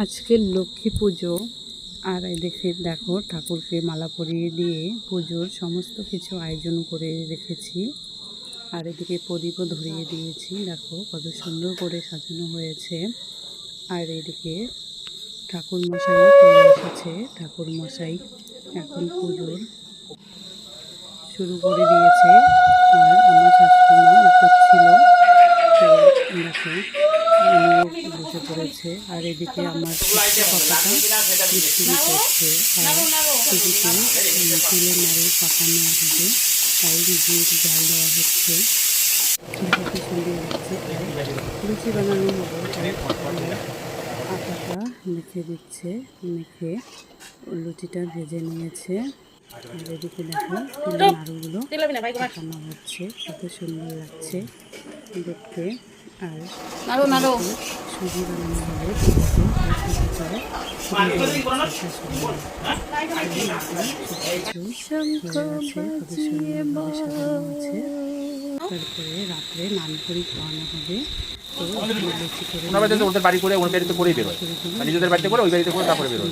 আজকে লক্ষ্মী পুজো। আর এদিকে দেখো ঠাকুরকে মালা পরিয়ে দিয়ে পুজোর সমস্ত কিছু আয়োজন করে রেখেছি। আর এদিকে প্রদীপও ধরিয়ে দিয়েছি, দেখো কত সুন্দর করে সাজানো হয়েছে। আর এদিকে ঠাকুর মশাই চলে এসেছে। ঠাকুর মশাই এখন পুজোর শুরু করে দিয়েছে। আর আমার শাশুড়ি মা উপর ছিল, তো দেখো উনিও বসে পড়েছে। আর এদিকে আমার পাপাটা মিষ্টি করছে। আর এদিকে তিলের নাড়ু পাকানো হবে, তাই ঘির জাল দেওয়া হচ্ছে। দেখো কি সুন্দর লাগছে। আর লুচি বানানো হবে, তাই আটাটা মেখে দিচ্ছে। মেখে লুচিটা ভেজে নিয়েছে। আর এদিকে দেখো তিলের নাড়ুগুলো পাকানো হচ্ছে, কত সুন্দর লাগছে দেখতে। আর সুজি বানানো হবে, তারপরে রাত্রে নানপুরি খাওয়ানো হবে। তো লুচি করে ওদের বাড়ি করে ওর বাড়িতে করেই বেরোয়, নিজেদের বাড়িতে করে ওই বাড়িতে করে তারপরে বেরোয়।